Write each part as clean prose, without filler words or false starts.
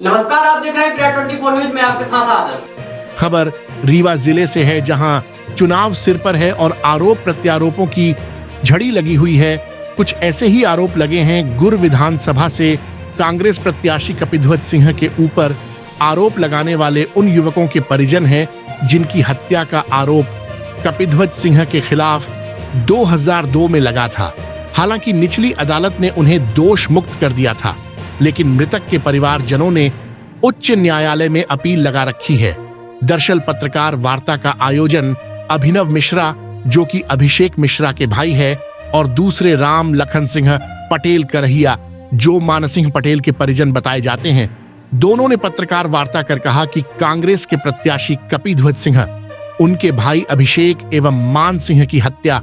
नमस्कार, आप देख रहे हैं प्रिया 24 न्यूज में आपके साथ आदर्श। खबर रीवा जिले से है, जहां चुनाव सिर पर है और आरोप प्रत्यारोपों की झड़ी लगी हुई है। कुछ ऐसे ही आरोप लगे हैं गुर विधानसभा से कांग्रेस प्रत्याशी कपिध्वज सिंह के ऊपर। आरोप लगाने वाले उन युवकों के परिजन हैं जिनकी हत्या का आरोप कपिध्वज सिंह के खिलाफ 2002 में लगा था। हालांकि निचली अदालत ने उन्हें दोष मुक्त कर दिया था, लेकिन मृतक के परिवारजनों ने उच्च न्यायालय में अपील लगा रखी है। दरअसल पत्रकार वार्ता का आयोजन अभिनव मिश्रा, जो कि अभिषेक मिश्रा के भाई है, और दूसरे राम लखन सिंह पटेल करहिया, जो मानसिंह पटेल के परिजन बताए जाते हैं, दोनों ने पत्रकार वार्ता कर कहा कि कांग्रेस के प्रत्याशी कपिध्वज सिंह, उनके भाई अभिषेक एवं मान सिंह की हत्या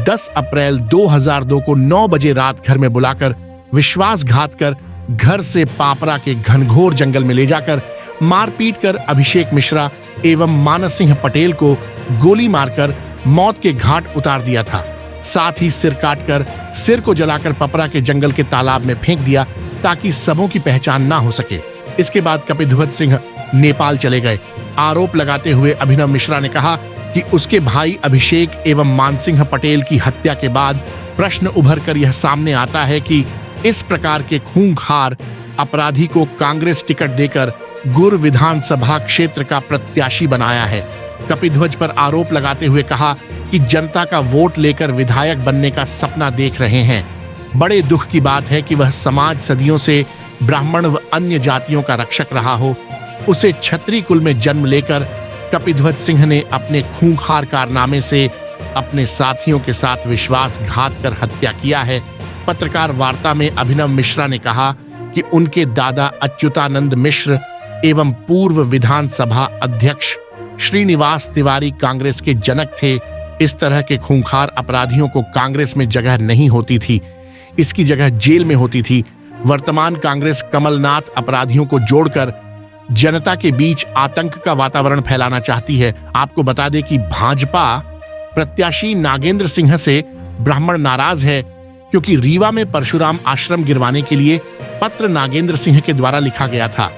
10 अप्रैल 2002 को 9 बजे रात घर में बुलाकर विश्वासघात कर घर से पापरा के घनघोर जंगल में ले जाकर मारपीट कर अभिषेक मिश्रा एवं मानस सिंह पटेल को गोली मारकर मौत के घाट उतार दिया था। साथ ही सिर काटकर सिर को जलाकर पपरा के जंगल के तालाब में फेंक दिया ताकि सबों की पहचान ना हो सके। इसके बाद कपिध्वज सिंह नेपाल चले गए। आरोप लगाते हुए अभिनव मिश्रा ने कहा कि उसके भाई अभिषेक एवं मानसिंह पटेल की हत्या के बाद प्रश्न उभर कर यह सामने आता है कि इस प्रकार के खूंखार अपराधी को कांग्रेस टिकट देकर गुर विधानसभा क्षेत्र का प्रत्याशी बनाया है। कपिध्वज पर आरोप लगाते हुए कहा कि जनता का वोट लेकर विधायक बनने का सपना देख रहे हैं। बड़े दुख की बात है कि वह समाज सदियों से ब्राह्मण व अन्य जातियों का रक्षक रहा हो। उसे क्षत्रिय कुल में जन्म लेकर कपिध्वज सिंह ने अपने खूंखार कारनामे से अपने साथियों के साथ विश्वासघात कर हत्या किया है। पत्रकार वार्ता में अभिनव मिश्रा ने कहा कि उनके दादा अच्युतानंद मिश्र एवं पूर्व विधानसभा अध्यक्ष श्रीनिवास तिवारी कांग्रेस के जनक थे। इस तरह के खूंखार अपराधियों को कांग्रेस में जगह नहीं होती थी, इसकी जगह जेल में होती थी। वर्तमान कांग्रेस कमलनाथ अपराधियों को जोड़कर जनता के बीच आतंक का वातावरण फैलाना चाहती है। आपको बता दें कि भाजपा प्रत्याशी नागेंद्र सिंह से ब्राह्मण नाराज है, क्योंकि रीवा में परशुराम आश्रम गिरवाने के लिए पत्र नागेंद्र सिंह के द्वारा लिखा गया था।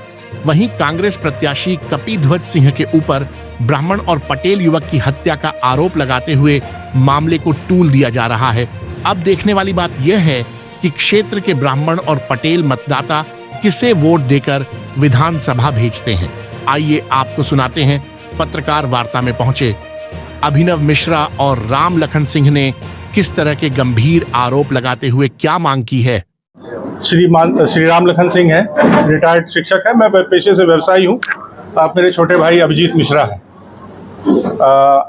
वहीं कांग्रेस प्रत्याशी कपिध्वज सिंह के ऊपर ब्राह्मण और पटेल युवक की हत्या का आरोप लगाते हुए मामले को टूल दिया जा रहा है। अब देखने वाली बात यह है कि क्षेत्र के ब्राह्मण और पटेल मतदाता किसे वोट देकर विधानसभा भेजते हैं। आइए आपको सुनाते हैं पत्रकार वार्ता में पहुंचे अभिनव मिश्रा और राम लखन सिंह ने किस तरह के गंभीर आरोप लगाते हुए क्या मांग की है। श्री राम लखन सिंह है, रिटायर्ड शिक्षक है। मैं पेशे से व्यवसायी हूँ। आप मेरे छोटे भाई अभिजीत मिश्रा हैं।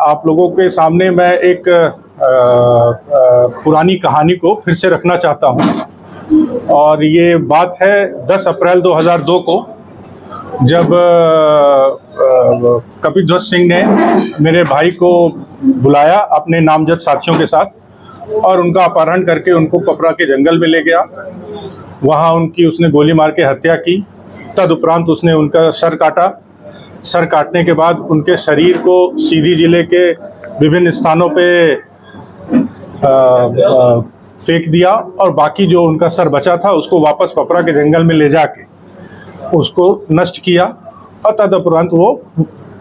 आप लोगों के सामने मैं एक पुरानी कहानी को फिर से रखना चाहता हूँ, और ये बात है 10 अप्रैल 2002 को, जब कपिध्वज सिंह ने मेरे भाई को बुलाया अपने नामजद साथियों के साथ और उनका अपहरण करके उनको पपरा के जंगल में ले गया। वहाँ उनकी उसने गोली मार के हत्या की। तदुपरांत उसने उनका सर काटा। सर काटने के बाद उनके शरीर को सीधी जिले के विभिन्न स्थानों पे फेंक दिया, और बाकी जो उनका सर बचा था उसको वापस पपरा के जंगल में ले जाके उसको नष्ट किया, और तदुपरांत वो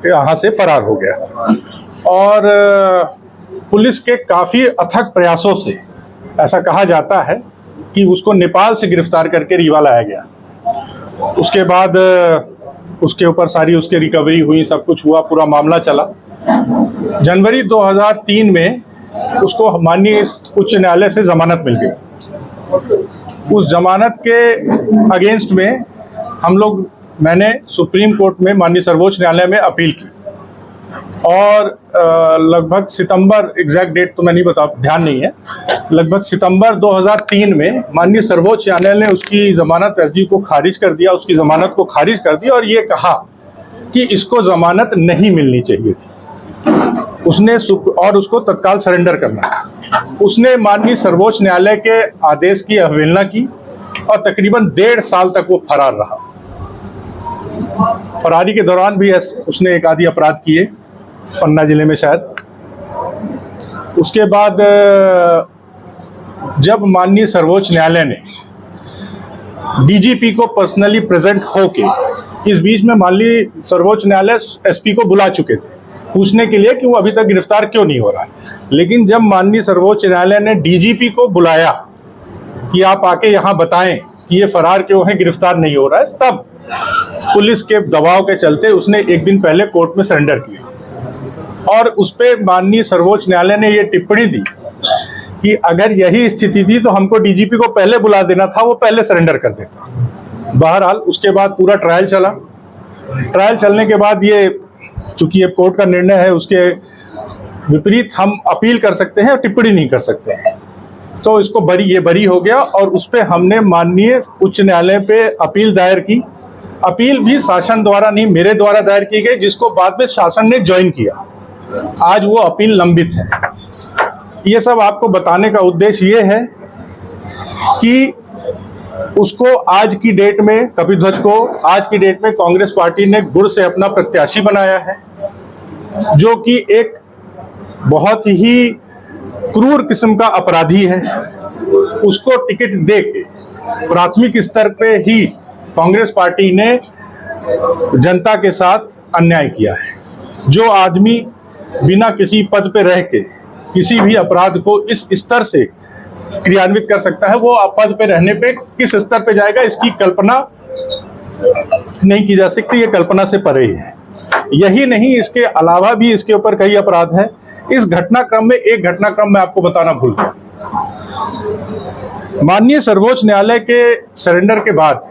यहाँ से फरार हो गया। और पुलिस के काफ़ी अथक प्रयासों से ऐसा कहा जाता है कि उसको नेपाल से गिरफ्तार करके रीवा लाया गया। उसके बाद उसके ऊपर सारी उसकी रिकवरी हुई, सब कुछ हुआ, पूरा मामला चला। जनवरी 2003 में उसको माननीय उच्च न्यायालय से जमानत मिल गई। उस जमानत के अगेंस्ट में मैंने सुप्रीम कोर्ट में माननीय सर्वोच्च न्यायालय में अपील की, और लगभग सितंबर, एग्जैक्ट डेट तो मैं नहीं बता, ध्यान नहीं है, लगभग सितंबर 2003 में माननीय सर्वोच्च न्यायालय ने उसकी जमानत अर्जी को खारिज कर दिया, उसकी जमानत को खारिज कर दिया, और ये कहा कि इसको जमानत नहीं मिलनी चाहिए थी। उसने और उसको तत्काल सरेंडर करना। उसने माननीय सर्वोच्च न्यायालय के आदेश की अवहेलना की, और तकरीबन 1.5 साल तक वो फरार रहा। फरारी के दौरान भी उसने एक आदि अपराध किए, पन्ना जिले में शायद। उसके बाद जब माननीय सर्वोच्च न्यायालय ने डीजीपी को पर्सनली प्रेजेंट होके, इस बीच में मान ली सर्वोच्च न्यायालय एसपी को बुला चुके थे पूछने के लिए कि वो अभी तक गिरफ्तार क्यों नहीं हो रहा है। लेकिन जब माननीय सर्वोच्च न्यायालय ने डीजीपी को बुलाया कि आप आके यहाँ बताएं कि ये फरार क्यों है, गिरफ्तार नहीं हो रहा है, तब पुलिस के दबाव के चलते उसने एक दिन पहले कोर्ट में सरेंडर किया। और उस पर माननीय सर्वोच्च न्यायालय ने ये टिप्पणी दी कि अगर यही स्थिति थी तो हमको डीजीपी को पहले बुला देना था, वो पहले सरेंडर कर देता। बहरहाल उसके बाद पूरा ट्रायल चला। ट्रायल चलने के बाद ये, चूंकि ये कोर्ट का निर्णय है, उसके विपरीत हम अपील कर सकते हैं और टिप्पणी नहीं कर सकते हैं। तो इसको ये बरी हो गया और उस पर हमने माननीय उच्च न्यायालय पे अपील दायर की। अपील भी शासन द्वारा नहीं, मेरे द्वारा दायर की गई, जिसको बाद में शासन ने ज्वाइन किया। आज वो अपील लंबित है। ये सब आपको बताने का उद्देश्य ये है कि उसको आज की डेट में, कपिध्वज को आज की डेट में कांग्रेस पार्टी ने गुर से अपना प्रत्याशी बनाया है, जो कि एक बहुत ही क्रूर किस्म का अपराधी है। उसको टिकट देके प्राथमिक स्तर पे ही कांग्रेस पार्टी ने जनता के साथ अन्याय किया है। जो आदमी बिना किसी पद पे रह के किसी भी अपराध को इस स्तर से क्रियान्वित कर सकता है, वो पद पे रहने पे किस स्तर पे जाएगा, इसकी कल्पना नहीं की जा सकती। ये कल्पना से परे ही है। यही नहीं, इसके अलावा भी इसके ऊपर कई अपराध हैं। इस घटनाक्रम में एक घटनाक्रम मैं आपको बताना भूल गया। माननीय सर्वोच्च न्यायालय के सरेंडर के बाद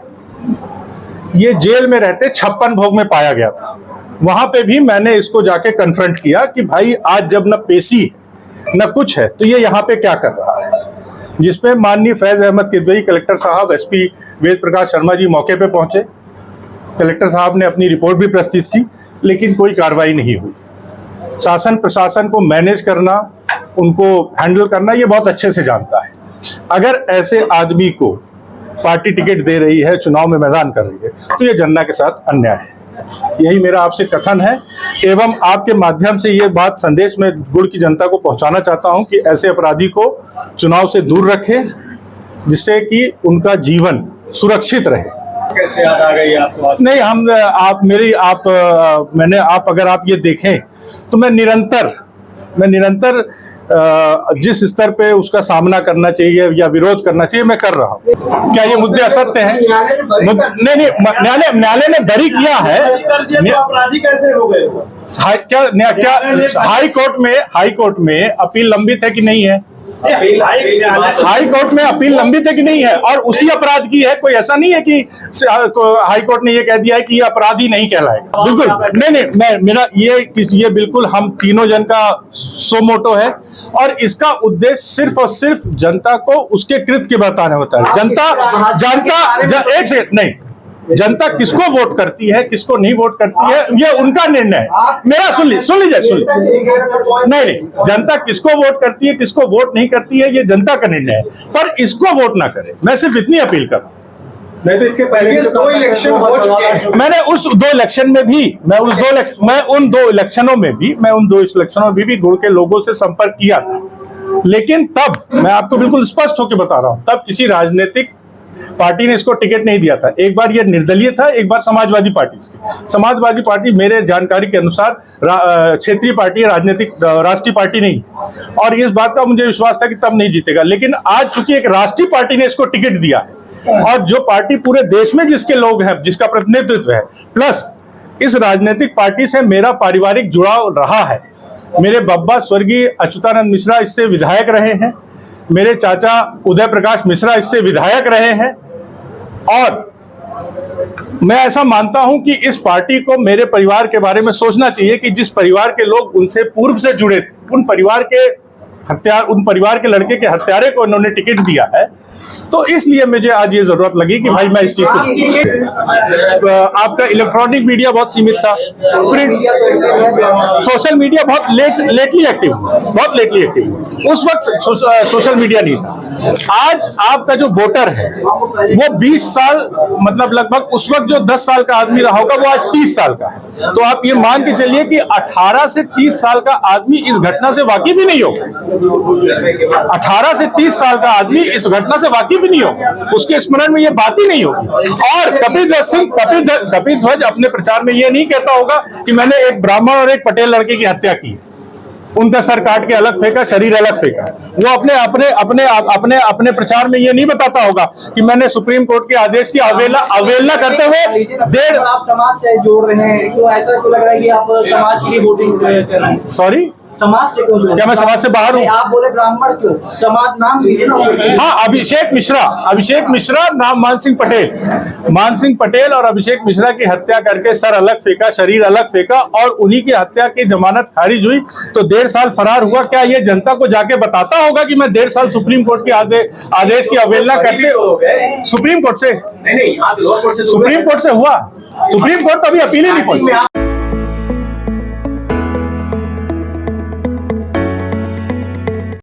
ये जेल में रहते 56 भोग में पाया गया था। वहां पे भी मैंने इसको जाके कन्फ्रंट किया कि भाई आज जब न पेशी न कुछ है तो ये यहाँ पे क्या कर रहा है। जिसमें माननीय फैज अहमद किदवई कलेक्टर साहब, एसपी वेद प्रकाश शर्मा जी मौके पे पहुंचे। कलेक्टर साहब ने अपनी रिपोर्ट भी प्रस्तुत की, लेकिन कोई कार्रवाई नहीं हुई। शासन प्रशासन को मैनेज करना, उनको हैंडल करना, ये बहुत अच्छे से जानता है। अगर ऐसे आदमी को पार्टी टिकट दे रही है, चुनाव में मैदान कर रही है, तो ये जनता के साथ अन्याय है। यही मेरा आपसे कथन है एवं आपके माध्यम से ये बात संदेश में गुड़ की जनता को पहुंचाना चाहता हूं कि ऐसे अपराधी को चुनाव से दूर रखें, जिससे कि उनका जीवन सुरक्षित रहे। कैसे याद आ गई आपको? नहीं, आप अगर आप ये देखें तो मैं निरंतर जिस स्तर पे उसका सामना करना चाहिए या विरोध करना चाहिए मैं कर रहा हूँ। क्या ये मुद्दे असत्य हैं? नहीं, न्यायालय ने बरी किया है। अपराधी कैसे हो गए? हाई कोर्ट में अपील लंबित है कि नहीं है? हाई कोर्ट में अपील लंबित है कि नहीं है? और उसी अपराध की है। कोई ऐसा नहीं है कि हाई कोर्ट ने ये कह दिया है कि ये अपराधी नहीं कहलाएगा। बिल्कुल नहीं, मेरा ये बिल्कुल हम तीनों जन का सो मोटो है और इसका उद्देश्य सिर्फ और सिर्फ जनता को उसके कृत्य बताना होता है। एक सेकंड, नहीं, जनता किसको वोट करती है, किसको नहीं वोट करती है, ये उनका निर्णय है। मेरा सुन लीजिए। नहीं, जनता किसको वोट करती है, किसको वोट नहीं करती है, ये जनता का निर्णय है, पर इसको वोट ना करे। मैं सिर्फ इतनी अपील कर रहा हूं। नहीं तो इसके पहले भी दो इलेक्शन हो चुके हैं। मैंने उन दो इलेक्शनों में भी गुड़ के लोगों से संपर्क किया था। लेकिन तब मैं आपको बिल्कुल स्पष्ट होकर बता रहा हूं, तब किसी राजनीतिक पार्टी ने इसको टिकट नहीं दिया था। एक बार ये निर्दलीय था, एक बार समाजवादी पार्टी मेरे जानकारी के अनुसार क्षेत्रीय पार्टी, राष्ट्रीय पार्टी नहीं। और इस बात का मुझे विश्वास था कि तब नहीं जीतेगा। लेकिन आज चूंकि एक राष्ट्रीय पार्टी ने इसको टिकट दिया है और जो पार्टी पूरे देश में जिसके लोग हैं, जिसका प्रतिनिधित्व है, प्लस इस राजनीतिक पार्टी से मेरा पारिवारिक जुड़ाव रहा है। मेरे बब्बा स्वर्गीय अच्युतानंद मिश्रा इससे विधायक रहे हैं, मेरे चाचा उदय प्रकाश मिश्रा इससे विधायक रहे हैं। और मैं ऐसा मानता हूं कि इस पार्टी को मेरे परिवार के बारे में सोचना चाहिए कि जिस परिवार के लोग उनसे पूर्व से जुड़े थे, उन परिवार के लड़के के हत्यारे को इन्होंने टिकट दिया है। तो इसलिए मुझे आज ये जरूरत लगी कि भाई मैं इस चीज को, आपका इलेक्ट्रॉनिक मीडिया बहुत सीमित था, सोशल मीडिया बहुत लेटली एक्टिव, उस वक्त सोशल मीडिया नहीं था। आज आपका जो वोटर है वो 20 साल, मतलब लगभग उस वक्त जो 10 साल का आदमी रहा होगा वो आज 30 साल का है। तो आप ये मान के चलिए कि 18 से 30 साल का आदमी इस घटना से वाकिफ ही नहीं होगा। 18 से 30 साल का आदमी इस घटना से वाकिफ ही नहीं होगा, उसके स्मरण में ये बात ही नहीं होगी। और कपिल ध्वज अपने प्रचार में ये नहीं कहता होगा कि मैंने एक ब्राह्मण और एक पटेल लड़के की हत्या की, उनका सर काट के अलग फेंका, शरीर अलग फेंका। वो अपने प्रचार में ये नहीं बताता होगा कि मैंने सुप्रीम कोर्ट के आदेश की अवहेलना करते हुए आप समाज से जोड़ रहे हैं, तो ऐसा क्यों लग रहा है कि आप समाज के लिए वोटिंग कर रहे हैं? सॉरी, समाज से क्यों जोड़? क्या मैं समाज से बाहर हूँ? आप बोले ब्राह्मण क्यों? समाज नाम लीजिए ना। हाँ, अभिषेक मिश्रा नाम मान सिंह पटेल और अभिषेक मिश्रा की हत्या करके सर अलग फेंका, शरीर अलग फेंका और उन्हीं की हत्या की जमानत खारिज हुई तो 1.5 साल फरार हुआ। क्या ये जनता को जाके बताता होगा कि मैं 1.5 साल सुप्रीम कोर्ट के आदेश की अवहेलना करके सुप्रीम कोर्ट से हुआ? सुप्रीम कोर्ट तो अभी अपील ही नहीं पहुंची।